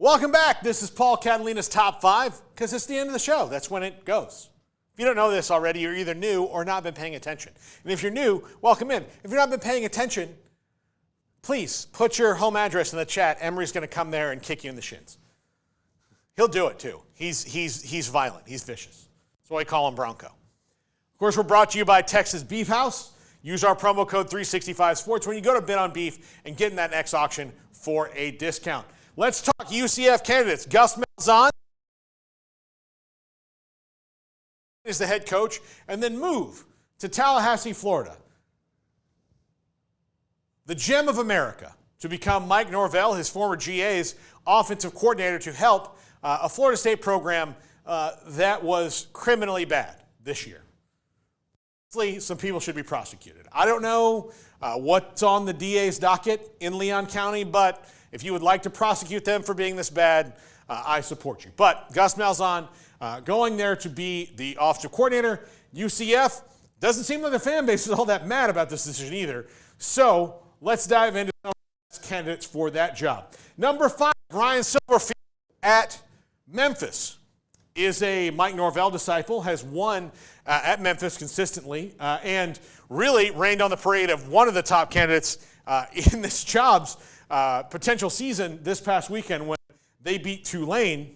Welcome back. This is Paul Catalina's Top 5, because it's the end of the show. That's when it goes. If you don't know this already, you're either new or not been paying attention. And if you're new, welcome in. If you've not been paying attention, please put your home address in the chat. Emery's going to come there and kick you in the shins. He'll do it too. He's violent. He's vicious. That's why we call him Bronco. Of course, we're brought to you by Texas Beef House. Use our promo code 365sports when you go to bid on beef and get in that next auction for a discount. Let's talk UCF candidates. Gus Malzahn is the head coach, and then move to Tallahassee, Florida. The gem of America, to become Mike Norvell, his former GA's offensive coordinator, to help a Florida State program that was criminally bad this year. Some people should be prosecuted. I don't know what's on the DA's docket in Leon County, but if you would like to prosecute them for being this bad, I support you. But Gus Malzahn going there to be the offensive coordinator. UCF doesn't seem like the fan base is all that mad about this decision either. So let's dive into some of the candidates for that job. Number 5, Ryan Silverfield at Memphis is a Mike Norvell disciple, has won at Memphis consistently, and really rained on the parade of one of the top candidates in this job's potential season this past weekend when they beat Tulane.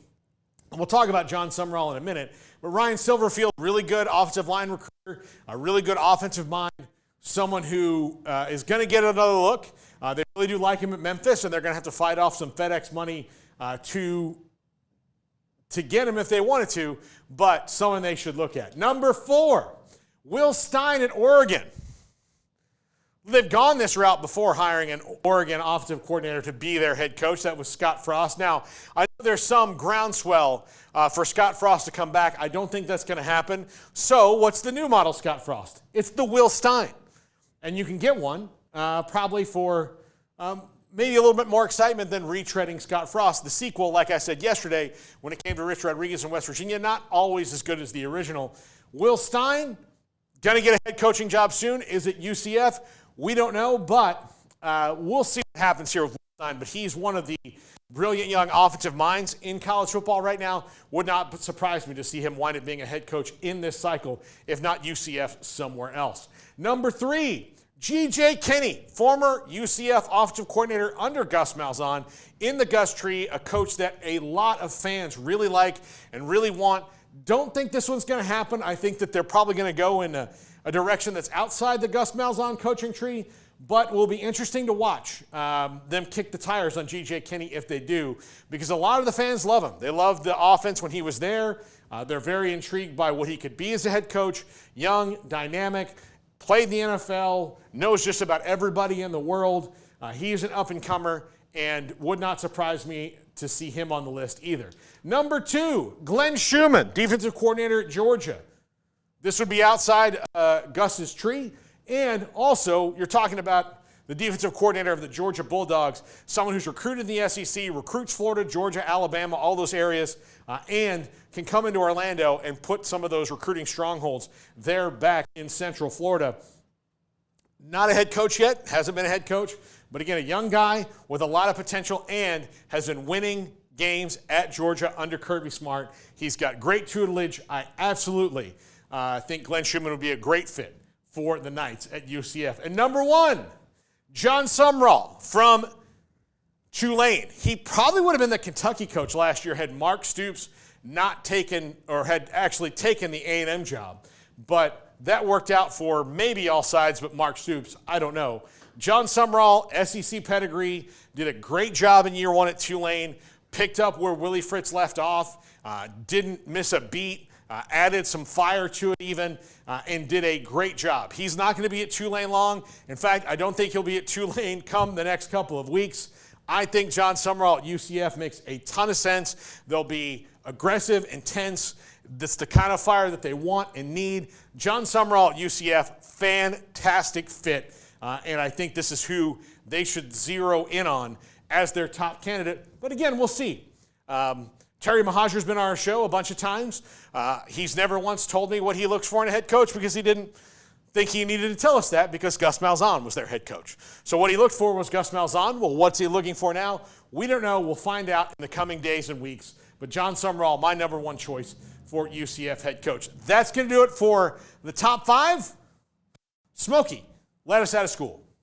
We'll talk about Jon Sumrall in a minute, but Ryan Silverfield, really good offensive line recruiter, a really good offensive mind, someone who is going to get another look. They really do like him at Memphis, and they're going to have to fight off some FedEx money to get him if they wanted to, but someone they should look at. Number 4, Will Stein at Oregon. They've gone this route before, hiring an Oregon offensive coordinator to be their head coach. That was Scott Frost. Now, I know there's some groundswell for Scott Frost to come back. I don't think that's going to happen. So what's the new model, Scott Frost? It's the Will Stein. And you can get one probably for maybe a little bit more excitement than retreading Scott Frost. The sequel, like I said yesterday, when it came to Rich Rodriguez in West Virginia, not always as good as the original. Will Stein, going to get a head coaching job soon. Is it UCF? We don't know, but we'll see what happens here with Will Stein. But he's one of the brilliant young offensive minds in college football right now. Would not surprise me to see him wind up being a head coach in this cycle, if not UCF, somewhere else. Number 3, G.J. Kinne, former UCF offensive coordinator under Gus Malzahn, in the Gus tree, a coach that a lot of fans really like and really want. Don't think this one's going to happen. I think that they're probably going to go in a direction that's outside the Gus Malzahn coaching tree, but will be interesting to watch them kick the tires on G.J. Kinne if they do, because a lot of the fans love him. They loved the offense when he was there. They're very intrigued by what he could be as a head coach. Young, dynamic, played the NFL, knows just about everybody in the world. He's an up-and-comer, and would not surprise me to see him on the list either. Number 2, Glenn Schumann, defensive coordinator at Georgia. This would be outside Gus's tree. And also, you're talking about the defensive coordinator of the Georgia Bulldogs, someone who's recruited in the SEC, recruits Florida, Georgia, Alabama, all those areas, and can come into Orlando and put some of those recruiting strongholds there back in Central Florida. Not a head coach yet, hasn't been a head coach, but again, a young guy with a lot of potential and has been winning games at Georgia under Kirby Smart. He's got great tutelage. I absolutely think Glenn Schumann would be a great fit for the Knights at UCF. And number 1, Jon Sumrall from Tulane. He probably would have been the Kentucky coach last year had Mark Stoops not taken, or had actually taken the A&M job. But that worked out for maybe all sides but Mark Stoops. I don't know. Jon Sumrall, SEC pedigree, did a great job in year 1 at Tulane, picked up where Willie Fritz left off, didn't miss a beat, added some fire to it even, and did a great job. He's not going to be at Tulane long. In fact, I don't think he'll be at Tulane come the next couple of weeks. I think Jon Sumrall at UCF makes a ton of sense. They'll be aggressive, intense. That's the kind of fire that they want and need. Jon Sumrall at UCF, fantastic fit. And I think this is who they should zero in on as their top candidate. But again, we'll see. Terry Mahajer's been on our show a bunch of times. He's never once told me what he looks for in a head coach because he didn't think he needed to tell us that because Gus Malzahn was their head coach. So what he looked for was Gus Malzahn. Well, what's he looking for now? We don't know. We'll find out in the coming days and weeks. But Jon Sumrall, my number one choice for UCF head coach. That's going to do it for the top 5. Smokey, let us out of school.